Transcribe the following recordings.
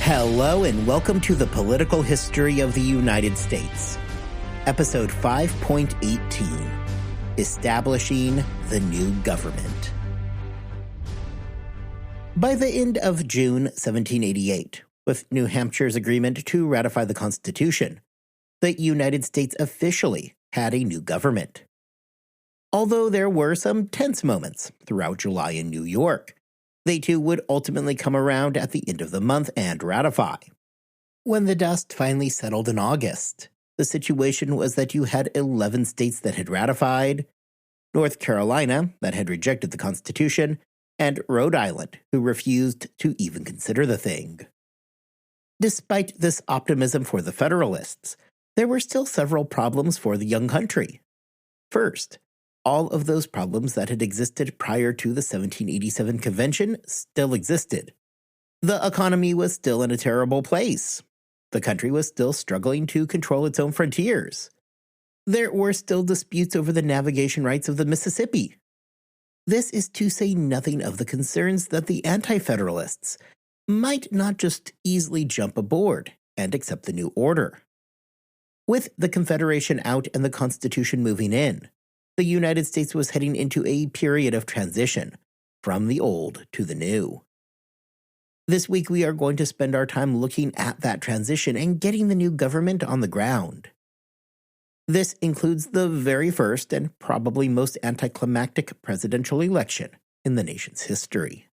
Hello and welcome to the Political History of the United States, Episode 5.18, Establishing the New Government. By the end of June 1788, with New Hampshire's agreement to ratify the Constitution, the United States officially had a new government. Although there were some tense moments throughout July in New York, they too would ultimately come around at the end of the month and ratify. When the dust finally settled in August, the situation was that you had 11 states that had ratified, North Carolina that had rejected the Constitution, and Rhode Island, who refused to even consider the thing. Despite this optimism for the Federalists, there were still several problems for the young country. First, all of those problems that had existed prior to the 1787 convention still existed. The economy was still in a terrible place. The country was still struggling to control its own frontiers. There were still disputes over the navigation rights of the Mississippi. This is to say nothing of the concerns that the Anti-Federalists might not just easily jump aboard and accept the new order. With the Confederation out and the Constitution moving in, the United States was heading into a period of transition from the old to the new. This week, we are going to spend our time looking at that transition and getting the new government on the ground. This includes the very first and probably most anticlimactic presidential election in the nation's history.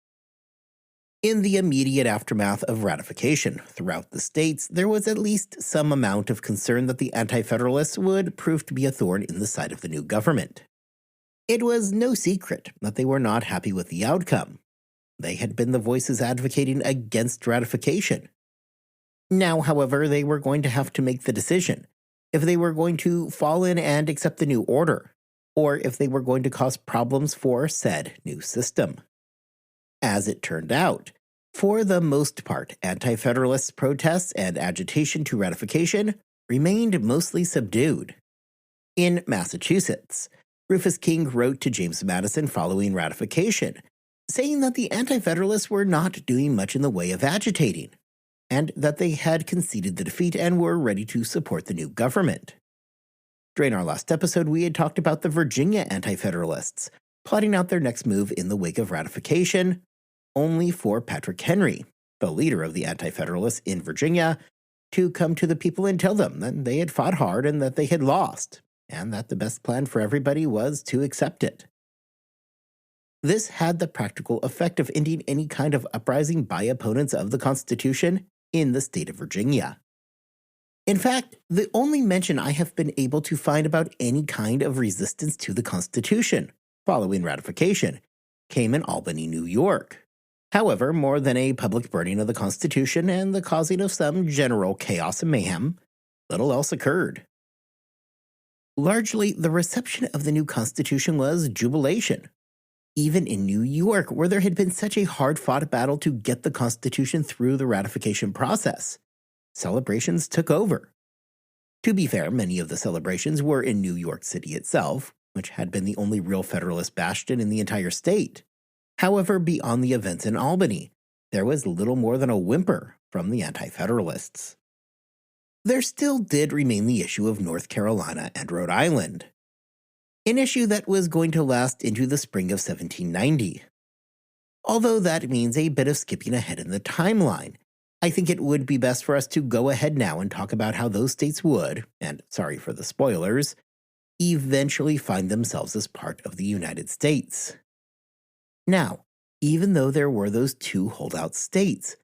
In the immediate aftermath of ratification throughout the states, there was at least some amount of concern that the Anti-Federalists would prove to be a thorn in the side of the new government. It was no secret that they were not happy with the outcome. They had been the voices advocating against ratification. Now, however, they were going to have to make the decision if they were going to fall in and accept the new order, or if they were going to cause problems for said new system. As it turned out, for the most part, Anti-Federalists' protests and agitation to ratification remained mostly subdued. In Massachusetts, Rufus King wrote to James Madison following ratification, saying that the Anti-Federalists were not doing much in the way of agitating, and that they had conceded the defeat and were ready to support the new government. During our last episode, we had talked about the Virginia Anti-Federalists plotting out their next move in the wake of ratification, only for Patrick Henry, the leader of the Anti-Federalists in Virginia, to come to the people and tell them that they had fought hard and that they had lost, and that the best plan for everybody was to accept it. This had the practical effect of ending any kind of uprising by opponents of the Constitution in the state of Virginia. In fact, the only mention I have been able to find about any kind of resistance to the Constitution following ratification came in Albany, New York. However, more than a public burning of the Constitution and the causing of some general chaos and mayhem, little else occurred. Largely, the reception of the new Constitution was jubilation. Even in New York, where there had been such a hard-fought battle to get the Constitution through the ratification process, celebrations took over. To be fair, many of the celebrations were in New York City itself, which had been the only real Federalist bastion in the entire state. However, beyond the events in Albany, there was little more than a whimper from the Anti-Federalists. There still did remain the issue of North Carolina and Rhode Island, an issue that was going to last into the spring of 1790. Although that means a bit of skipping ahead in the timeline, I think it would be best for us to go ahead now and talk about how those states would, and sorry for the spoilers, eventually find themselves as part of the United States. Now, even though there were those two holdout states,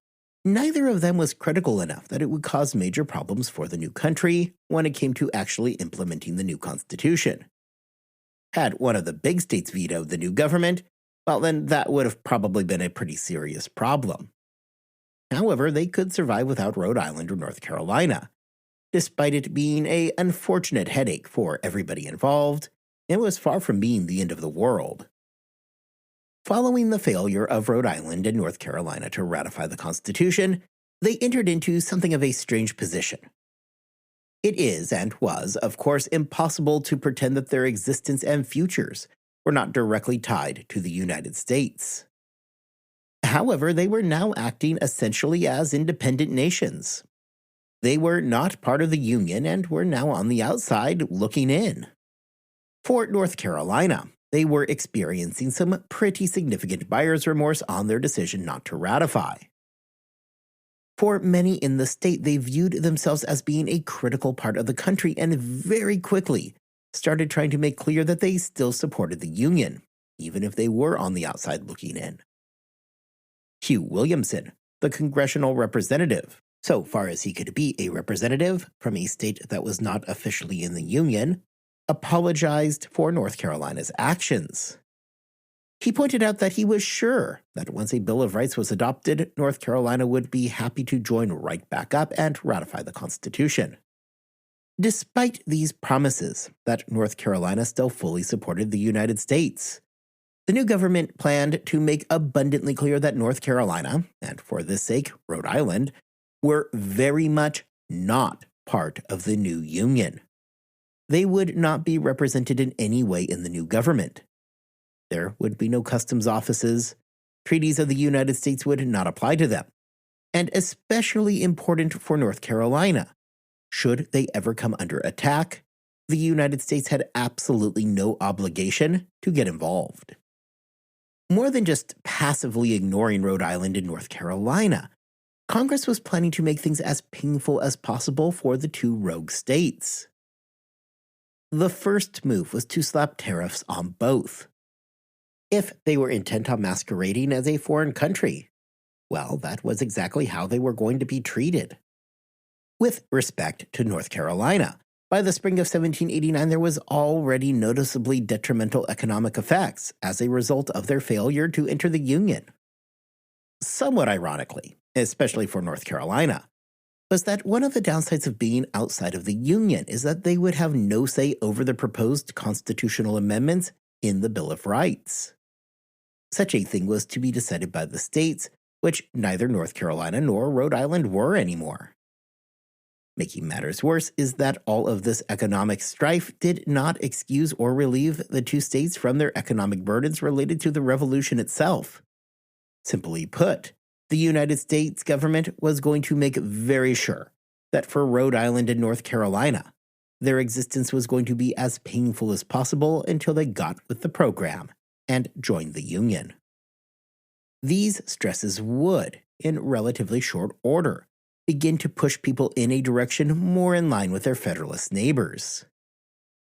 neither of them was critical enough that it would cause major problems for the new country when it came to actually implementing the new Constitution. Had one of the big states vetoed the new government, well then that would have probably been a pretty serious problem. However, they could survive without Rhode Island or North Carolina. Despite it being an unfortunate headache for everybody involved, it was far from being the end of the world. Following the failure of Rhode Island and North Carolina to ratify the Constitution, they entered into something of a strange position. It is, and was, of course, impossible to pretend that their existence and futures were not directly tied to the United States. However, they were now acting essentially as independent nations. They were not part of the Union and were now on the outside looking in. For North Carolina, they were experiencing some pretty significant buyer's remorse on their decision not to ratify. For many in the state, they viewed themselves as being a critical part of the country and very quickly started trying to make clear that they still supported the Union, even if they were on the outside looking in. Hugh Williamson, the congressional representative, so far as he could be a representative from a state that was not officially in the Union, apologized for North Carolina's actions. He pointed out that he was sure that once a Bill of Rights was adopted, North Carolina would be happy to join right back up and ratify the Constitution. Despite these promises that North Carolina still fully supported the United States, the new government planned to make abundantly clear that North Carolina, and for this sake, Rhode Island, were very much not part of the new Union. They would not be represented in any way in the new government. There would be no customs offices, treaties of the United States would not apply to them, and especially important for North Carolina, should they ever come under attack, the United States had absolutely no obligation to get involved. More than just passively ignoring Rhode Island and North Carolina, Congress was planning to make things as painful as possible for the two rogue states. The first move was to slap tariffs on both. If they were intent on masquerading as a foreign country, well, that was exactly how they were going to be treated. With respect to North Carolina, by the spring of 1789 there was already noticeably detrimental economic effects as a result of their failure to enter the Union. Somewhat ironically, especially for North Carolina, was that one of the downsides of being outside of the Union is that they would have no say over the proposed constitutional amendments in the Bill of Rights. Such a thing was to be decided by the states, which neither North Carolina nor Rhode Island were anymore. Making matters worse is that all of this economic strife did not excuse or relieve the two states from their economic burdens related to the Revolution itself. Simply put, the United States government was going to make very sure that for Rhode Island and North Carolina, their existence was going to be as painful as possible until they got with the program and joined the Union. These stresses would, in relatively short order, begin to push people in a direction more in line with their Federalist neighbors.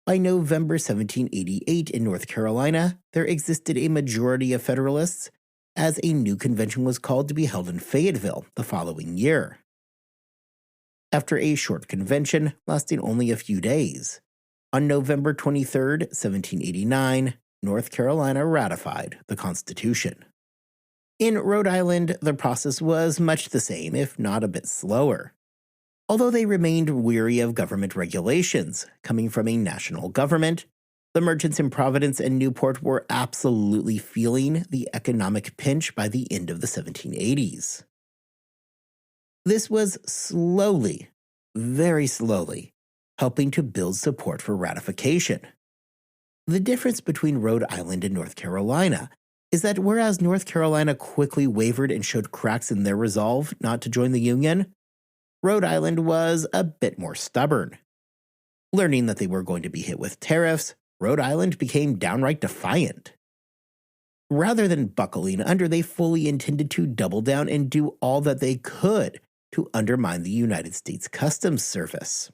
By November 1788 in North Carolina, there existed a majority of Federalists, as a new convention was called to be held in Fayetteville the following year. After a short convention lasting only a few days, on November 23, 1789, North Carolina ratified the Constitution. In Rhode Island, the process was much the same, if not a bit slower. Although they remained weary of government regulations coming from a national government, the merchants in Providence and Newport were absolutely feeling the economic pinch by the end of the 1780s. This was slowly, very slowly, helping to build support for ratification. The difference between Rhode Island and North Carolina is that whereas North Carolina quickly wavered and showed cracks in their resolve not to join the Union, Rhode Island was a bit more stubborn. Learning that they were going to be hit with tariffs, Rhode Island became downright defiant. Rather than buckling under, they fully intended to double down and do all that they could to undermine the United States Customs Service.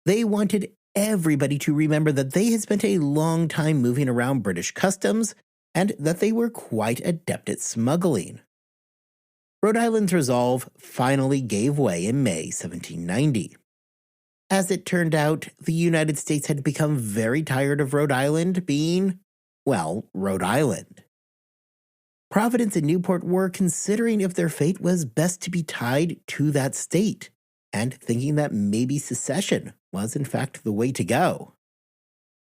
They wanted everybody to remember that they had spent a long time moving around British customs and that they were quite adept at smuggling. Rhode Island's resolve finally gave way in May 1790. As it turned out, the United States had become very tired of Rhode Island being, well, Rhode Island. Providence and Newport were considering if their fate was best to be tied to that state, and thinking that maybe secession was in fact the way to go.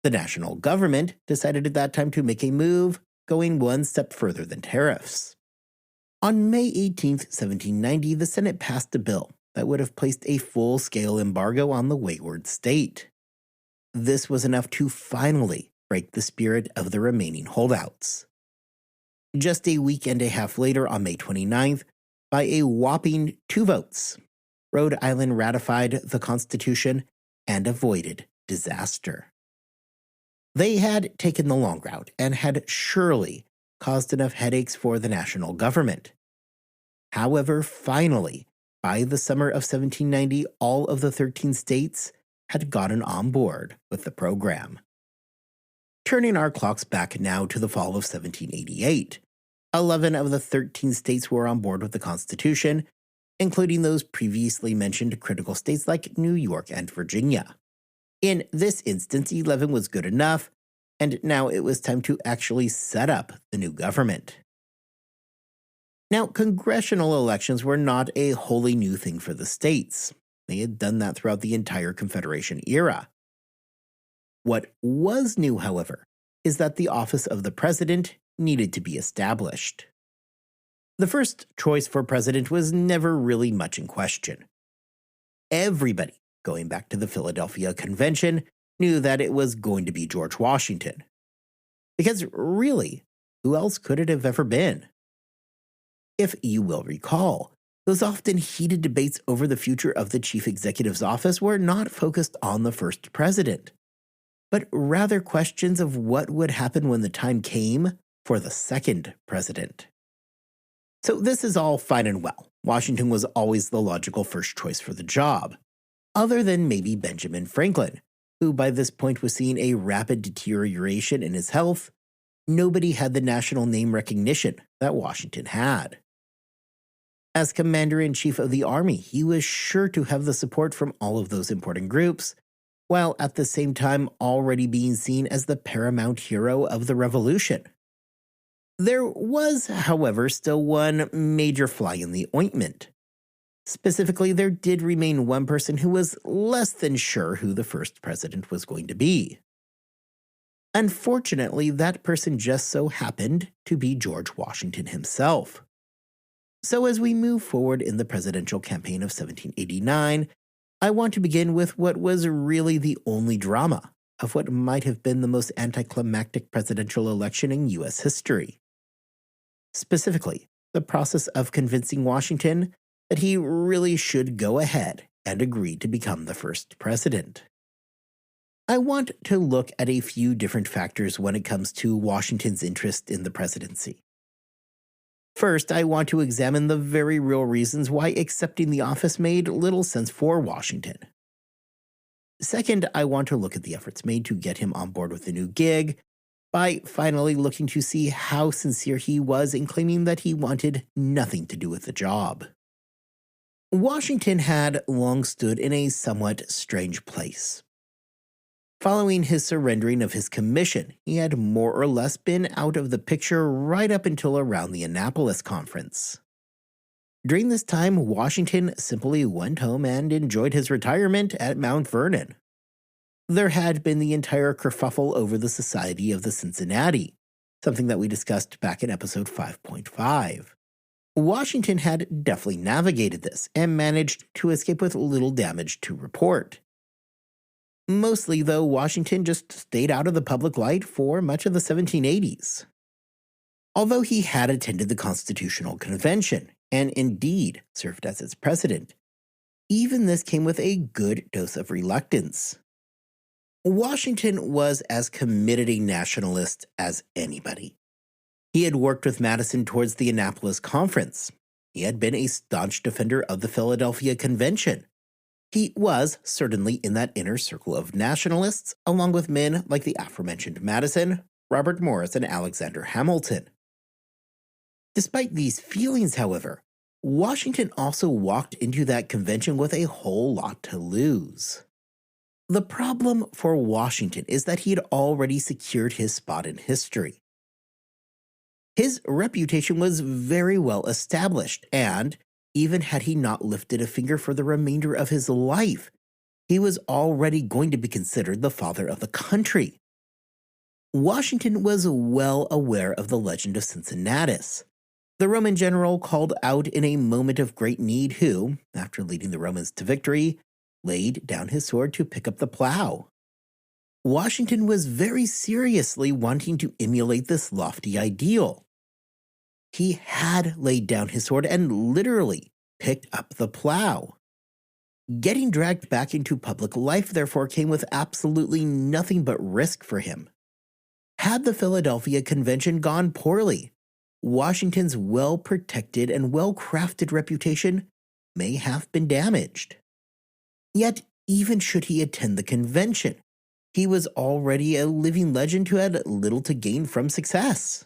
The national government decided at that time to make a move, going one step further than tariffs. On May 18, 1790, the Senate passed a bill that would have placed a full-scale embargo on the wayward state. This was enough to finally break the spirit of the remaining holdouts. Just a week and a half later, on May 29th, by a whopping 2 votes, Rhode Island ratified the Constitution and avoided disaster. They had taken the long route and had surely caused enough headaches for the national government. However, finally, by the summer of 1790, all of the 13 states had gotten on board with the program. Turning our clocks back now to the fall of 1788, 11 of the 13 states were on board with the Constitution, including those previously mentioned critical states like New York and Virginia. In this instance, 11 was good enough, and now it was time to actually set up the new government. Now, congressional elections were not a wholly new thing for the states. They had done that throughout the entire Confederation era. What was new, however, is that the office of the president needed to be established. The first choice for president was never really much in question. Everybody, going back to the Philadelphia Convention, knew that it was going to be George Washington. Because really, who else could it have ever been? If you will recall, those often heated debates over the future of the chief executive's office were not focused on the first president, but rather questions of what would happen when the time came for the second president. So this is all fine and well. Washington was always the logical first choice for the job, other than maybe Benjamin Franklin, who by this point was seeing a rapid deterioration in his health. Nobody had the national name recognition that Washington had. As commander-in-chief of the army, he was sure to have the support from all of those important groups, while at the same time already being seen as the paramount hero of the Revolution. There was, however, still one major fly in the ointment. Specifically, there did remain one person who was less than sure who the first president was going to be. Unfortunately, that person just so happened to be George Washington himself. So as we move forward in the presidential campaign of 1789, I want to begin with what was really the only drama of what might have been the most anticlimactic presidential election in U.S. history. Specifically, the process of convincing Washington that he really should go ahead and agree to become the first president. I want to look at a few different factors when it comes to Washington's interest in the presidency. First, I want to examine the very real reasons why accepting the office made little sense for Washington. Second, I want to look at the efforts made to get him on board with the new gig, by finally looking to see how sincere he was in claiming that he wanted nothing to do with the job. Washington had long stood in a somewhat strange place. Following his surrendering of his commission, he had more or less been out of the picture right up until around the Annapolis Conference. During this time, Washington simply went home and enjoyed his retirement at Mount Vernon. There had been the entire kerfuffle over the Society of the Cincinnati, something that we discussed back in episode 5.5. Washington had deftly navigated this and managed to escape with little damage to report. Mostly, though, Washington just stayed out of the public light for much of the 1780s. Although he had attended the Constitutional Convention, and indeed served as its president, even this came with a good dose of reluctance. Washington was as committed a nationalist as anybody. He had worked with Madison towards the Annapolis Conference. He had been a staunch defender of the Philadelphia Convention. He was certainly in that inner circle of nationalists, along with men like the aforementioned Madison, Robert Morris, and Alexander Hamilton. Despite these feelings, however, Washington also walked into that convention with a whole lot to lose. The problem for Washington is that he had already secured his spot in history. His reputation was very well established, and even had he not lifted a finger for the remainder of his life, he was already going to be considered the father of the country. Washington was well aware of the legend of Cincinnatus, the Roman general called out in a moment of great need who, after leading the Romans to victory, laid down his sword to pick up the plow. Washington was very seriously wanting to emulate this lofty ideal. He had laid down his sword and literally picked up the plow. Getting dragged back into public life, therefore, came with absolutely nothing but risk for him. Had the Philadelphia Convention gone poorly, Washington's well-protected and well-crafted reputation may have been damaged. Yet, even should he attend the convention, he was already a living legend who had little to gain from success.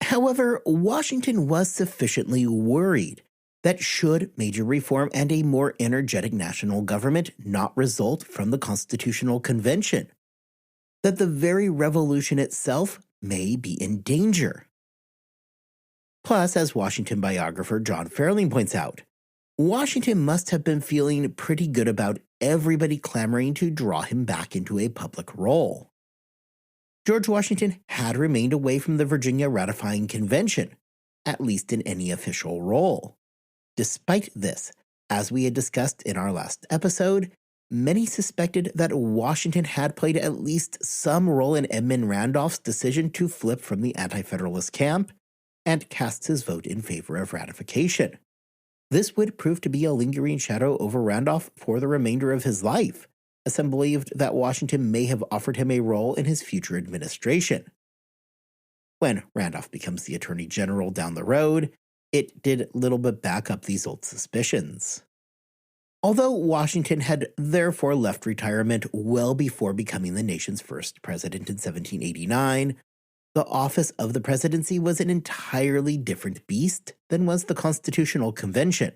However, Washington was sufficiently worried that should major reform and a more energetic national government not result from the Constitutional Convention, that the very revolution itself may be in danger. Plus, as Washington biographer John Fairley points out, Washington must have been feeling pretty good about everybody clamoring to draw him back into a public role. George Washington had remained away from the Virginia Ratifying Convention, at least in any official role. Despite this, as we had discussed in our last episode, many suspected that Washington had played at least some role in Edmund Randolph's decision to flip from the Anti-Federalist camp and cast his vote in favor of ratification. This would prove to be a lingering shadow over Randolph for the remainder of his life, as some believed that Washington may have offered him a role in his future administration. When Randolph becomes the Attorney General down the road, it did little but back up these old suspicions. Although Washington had therefore left retirement well before becoming the nation's first president in 1789, the office of the presidency was an entirely different beast than was the Constitutional Convention.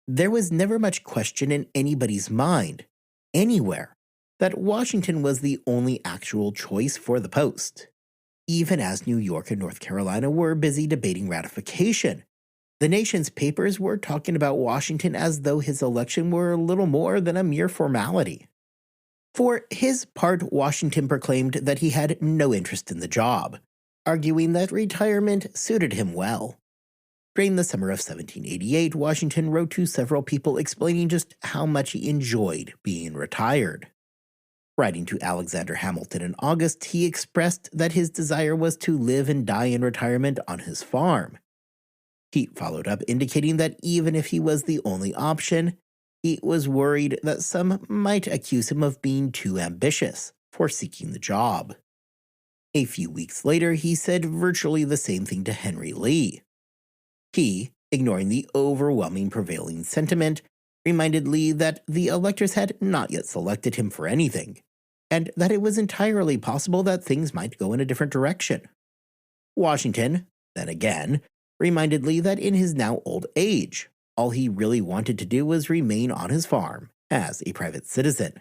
There was never much question in anybody's mind, anywhere, that Washington was the only actual choice for the post. Even as New York and North Carolina were busy debating ratification, the nation's papers were talking about Washington as though his election were little more than a mere formality. For his part, Washington proclaimed that he had no interest in the job, arguing that retirement suited him well. During the summer of 1788, Washington wrote to several people explaining just how much he enjoyed being retired. Writing to Alexander Hamilton in August, he expressed that his desire was to live and die in retirement on his farm. He followed up indicating that even if he was the only option, he was worried that some might accuse him of being too ambitious for seeking the job. A few weeks later, he said virtually the same thing to Henry Lee. He, ignoring the overwhelming prevailing sentiment, reminded Lee that the electors had not yet selected him for anything, and that it was entirely possible that things might go in a different direction. Washington, then again, reminded Lee that in his now old age, all he really wanted to do was remain on his farm as a private citizen.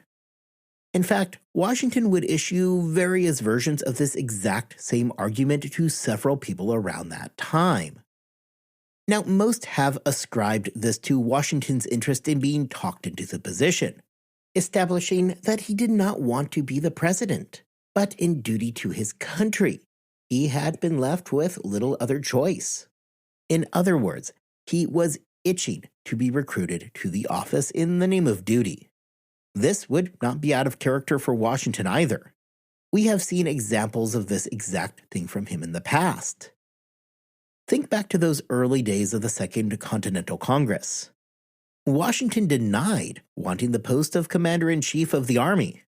In fact, Washington would issue various versions of this exact same argument to several people around that time. Now, most have ascribed this to Washington's interest in being talked into the position, establishing that he did not want to be the president, but in duty to his country, he had been left with little other choice. In other words, he was itching to be recruited to the office in the name of duty. This would not be out of character for Washington either. We have seen examples of this exact thing from him in the past. Think back to those early days of the Second Continental Congress. Washington denied wanting the post of Commander-in-Chief of the Army.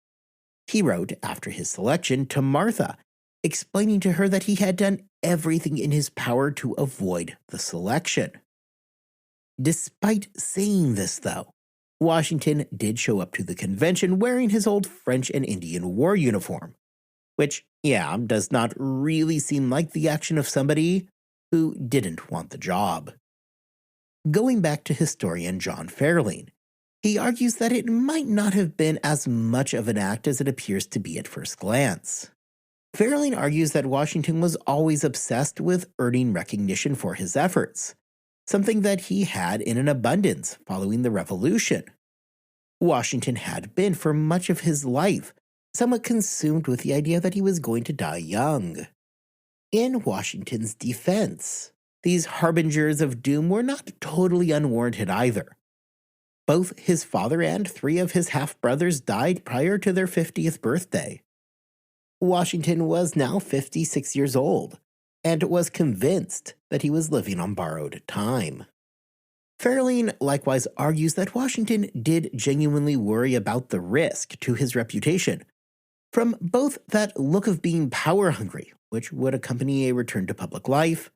He wrote after his selection to Martha, explaining to her that he had done everything in his power to avoid the selection. Despite saying this, though, Washington did show up to the convention wearing his old French and Indian war uniform, which, does not really seem like the action of somebody who didn't want the job. Going back to historian John Fairley, he argues that it might not have been as much of an act as it appears to be at first glance. Fairley argues that Washington was always obsessed with earning recognition for his efforts, something that he had in an abundance following the Revolution. Washington had been, for much of his life, somewhat consumed with the idea that he was going to die young. In Washington's defense, these harbingers of doom were not totally unwarranted either. Both his father and 3 of his half-brothers died prior to their 50th birthday. Washington was now 56 years old, and was convinced that he was living on borrowed time. Fairlein likewise argues that Washington did genuinely worry about the risk to his reputation, from both that look of being power-hungry, which would accompany a return to public life,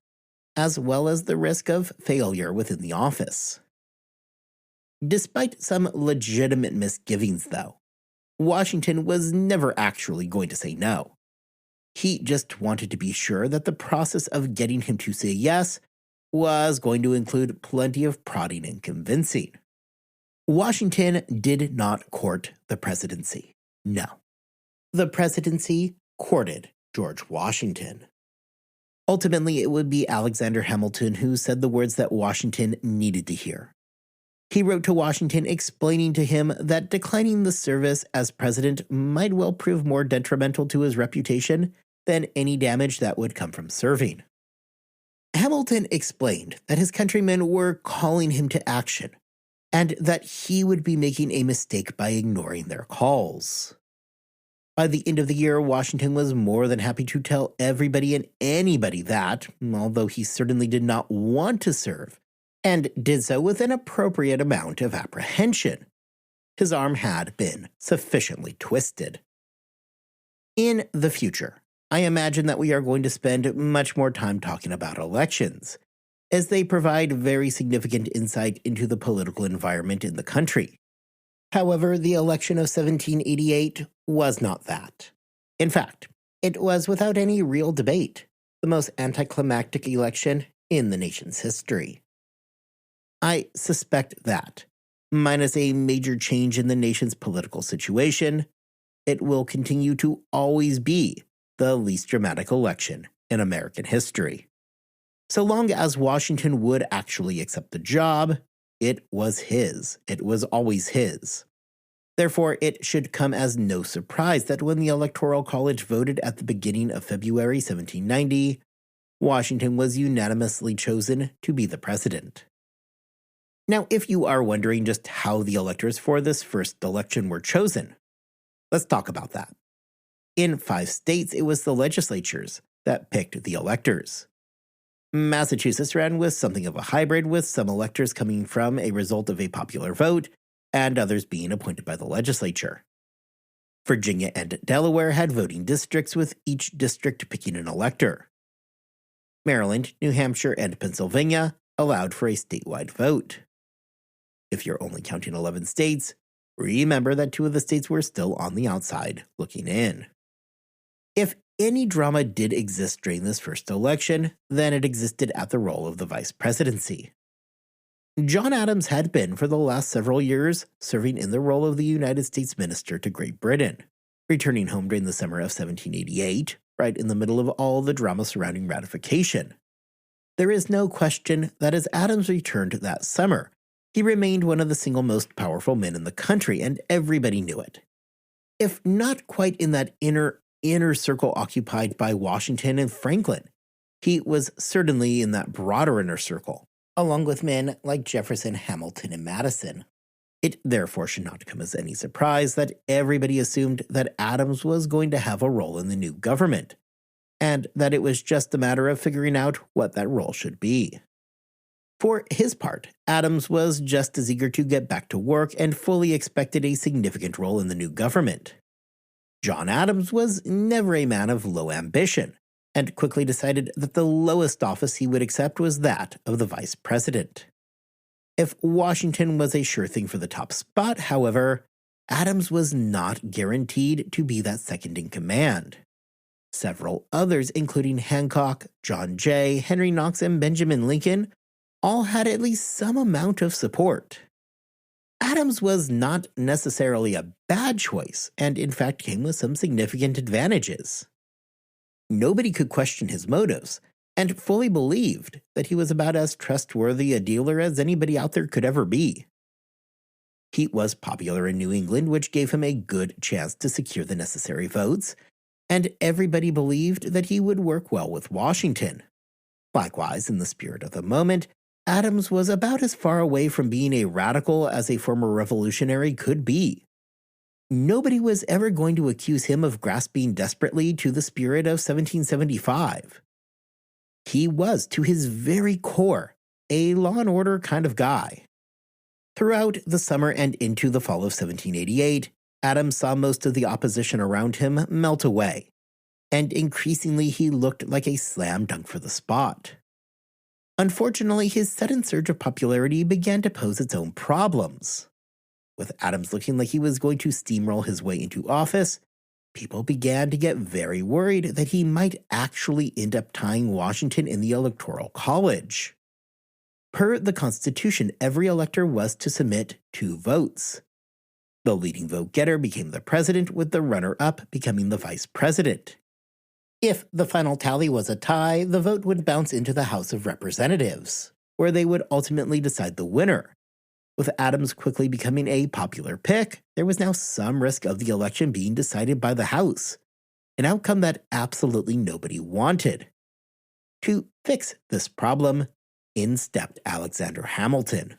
as well as the risk of failure within the office. Despite some legitimate misgivings, though, Washington was never actually going to say no. He just wanted to be sure that the process of getting him to say yes was going to include plenty of prodding and convincing. Washington did not court the presidency. No. The presidency courted George Washington. Ultimately, it would be Alexander Hamilton who said the words that Washington needed to hear. He wrote to Washington explaining to him that declining the service as president might well prove more detrimental to his reputation than any damage that would come from serving. Hamilton explained that his countrymen were calling him to action, and that he would be making a mistake by ignoring their calls. By the end of the year, Washington was more than happy to tell everybody and anybody that, although he certainly did not want to serve, and did so with an appropriate amount of apprehension, his arm had been sufficiently twisted. In the future, I imagine that we are going to spend much more time talking about elections, as they provide very significant insight into the political environment in the country. However, the election of 1788 was not that. In fact, it was without any real debate the most anticlimactic election in the nation's history. I suspect that, minus a major change in the nation's political situation, it will continue to always be the least dramatic election in American history. So long as Washington would actually accept the job, it was his. It was always his. Therefore, it should come as no surprise that when the Electoral College voted at the beginning of February 1790, Washington was unanimously chosen to be the president. Now, if you are wondering just how the electors for this first election were chosen, let's talk about that. In 5 states, it was the legislatures that picked the electors. Massachusetts ran with something of a hybrid, with some electors coming from a result of a popular vote, and others being appointed by the legislature. Virginia and Delaware had voting districts, with each district picking an elector. Maryland, New Hampshire, and Pennsylvania allowed for a statewide vote. If you're only counting 11 states, remember that 2 of the states were still on the outside looking in. If any drama did exist during this first election, then it existed at the role of the vice presidency. John Adams had been, for the last several years, serving in the role of the United States Minister to Great Britain, returning home during the summer of 1788, right in the middle of all the drama surrounding ratification. There is no question that as Adams returned that summer, he remained one of the single most powerful men in the country, and everybody knew it. If not quite in that inner circle occupied by Washington and Franklin, he was certainly in that broader inner circle, along with men like Jefferson, Hamilton, and Madison. It therefore should not come as any surprise that everybody assumed that Adams was going to have a role in the new government, and that it was just a matter of figuring out what that role should be. For his part, Adams was just as eager to get back to work and fully expected a significant role in the new government. John Adams was never a man of low ambition, and quickly decided that the lowest office he would accept was that of the vice president. If Washington was a sure thing for the top spot, however, Adams was not guaranteed to be that second in command. Several others, including Hancock, John Jay, Henry Knox, and Benjamin Lincoln, all had at least some amount of support. Adams was not necessarily a bad choice, and in fact came with some significant advantages. Nobody could question his motives, and fully believed that he was about as trustworthy a dealer as anybody out there could ever be. He was popular in New England, which gave him a good chance to secure the necessary votes, and everybody believed that he would work well with Washington. Likewise, in the spirit of the moment, Adams was about as far away from being a radical as a former revolutionary could be. Nobody was ever going to accuse him of grasping desperately to the spirit of 1775. He was, to his very core, a law and order kind of guy. Throughout the summer and into the fall of 1788, Adams saw most of the opposition around him melt away, and increasingly he looked like a slam dunk for the spot. Unfortunately, his sudden surge of popularity began to pose its own problems. With Adams looking like he was going to steamroll his way into office, people began to get very worried that he might actually end up tying Washington in the Electoral College. Per the Constitution, every elector was to submit 2 votes. The leading vote-getter became the president, with the runner-up becoming the vice president. If the final tally was a tie, the vote would bounce into the House of Representatives, where they would ultimately decide the winner. With Adams quickly becoming a popular pick, there was now some risk of the election being decided by the House, an outcome that absolutely nobody wanted. To fix this problem, in stepped Alexander Hamilton.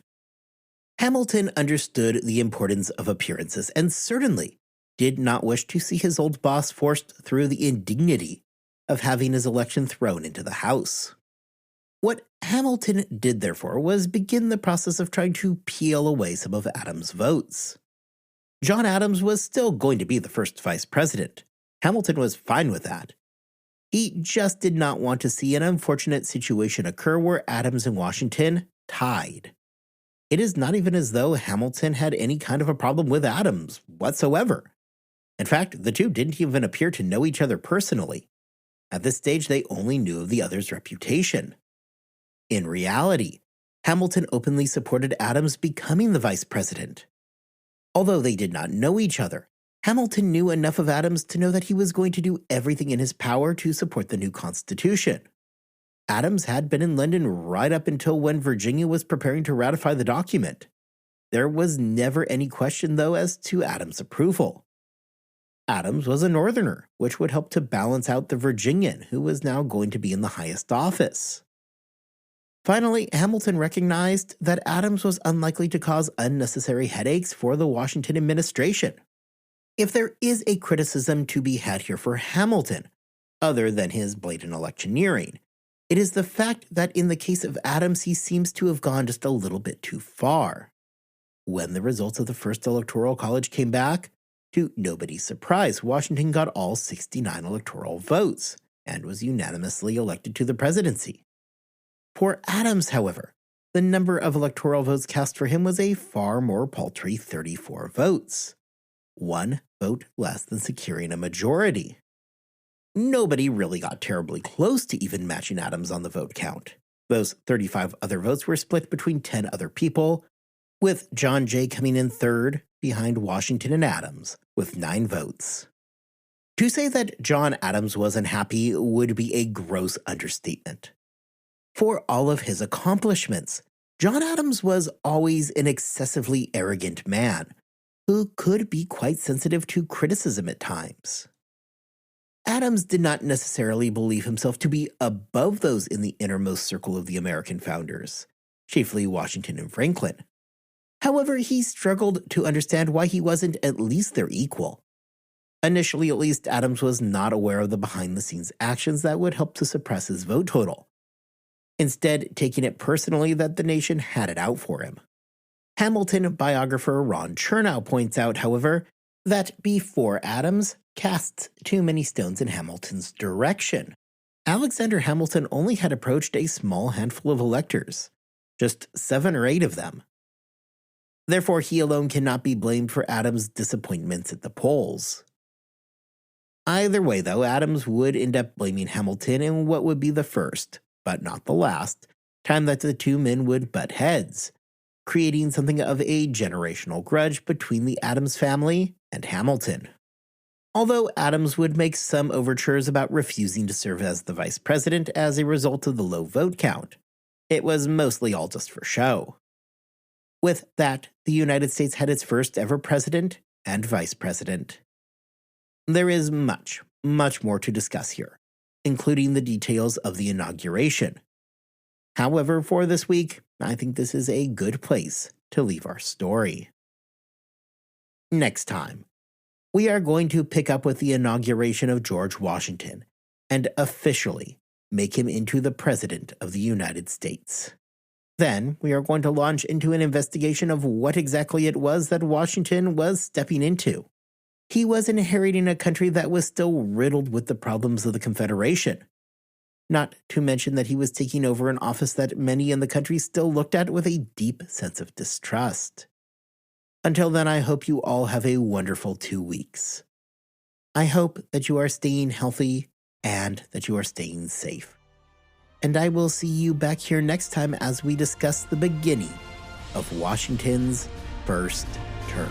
Hamilton understood the importance of appearances and certainly did not wish to see his old boss forced through the indignity of having his election thrown into the House. What Hamilton did, therefore, was begin the process of trying to peel away some of Adams' votes. John Adams was still going to be the first vice president. Hamilton was fine with that. He just did not want to see an unfortunate situation occur where Adams and Washington tied. It is not even as though Hamilton had any kind of a problem with Adams whatsoever. In fact, the two didn't even appear to know each other personally. At this stage, they only knew of the other's reputation. In reality, Hamilton openly supported Adams becoming the vice president. Although they did not know each other, Hamilton knew enough of Adams to know that he was going to do everything in his power to support the new Constitution. Adams had been in London right up until when Virginia was preparing to ratify the document. There was never any question, though, as to Adams' approval. Adams was a Northerner, which would help to balance out the Virginian, who was now going to be in the highest office. Finally, Hamilton recognized that Adams was unlikely to cause unnecessary headaches for the Washington administration. If there is a criticism to be had here for Hamilton, other than his blatant electioneering, it is the fact that in the case of Adams, he seems to have gone just a little bit too far. When the results of the first Electoral College came back, to nobody's surprise, Washington got all 69 electoral votes and was unanimously elected to the presidency. For Adams, however, the number of electoral votes cast for him was a far more paltry 34 votes. 1 vote less than securing a majority. Nobody really got terribly close to even matching Adams on the vote count. Those 35 other votes were split between 10 other people, with John Jay coming in third behind Washington and Adams with 9 votes. To say that John Adams was unhappy would be a gross understatement. For all of his accomplishments, John Adams was always an excessively arrogant man who could be quite sensitive to criticism at times. Adams did not necessarily believe himself to be above those in the innermost circle of the American founders, chiefly Washington and Franklin. However, he struggled to understand why he wasn't at least their equal. Initially, at least, Adams was not aware of the behind-the-scenes actions that would help to suppress his vote total, instead taking it personally that the nation had it out for him. Hamilton biographer Ron Chernow points out, however, that before Adams casts too many stones in Hamilton's direction. Alexander Hamilton only had approached a small handful of electors, just 7 or 8 of them. Therefore, he alone cannot be blamed for Adams' disappointments at the polls. Either way, though, Adams would end up blaming Hamilton in what would be the first, but not the last, time that the two men would butt heads, creating something of a generational grudge between the Adams family and Hamilton. Although Adams would make some overtures about refusing to serve as the vice president as a result of the low vote count, it was mostly all just for show. With that, the United States had its first ever president and vice president. There is much, much more to discuss here, including the details of the inauguration. However, for this week, I think this is a good place to leave our story. Next time, we are going to pick up with the inauguration of George Washington and officially make him into the President of the United States. Then we are going to launch into an investigation of what exactly it was that Washington was stepping into. He was inheriting a country that was still riddled with the problems of the Confederation. Not to mention that he was taking over an office that many in the country still looked at with a deep sense of distrust. Until then, I hope you all have a wonderful 2 weeks. I hope that you are staying healthy and that you are staying safe. And I will see you back here next time as we discuss the beginning of Washington's first term.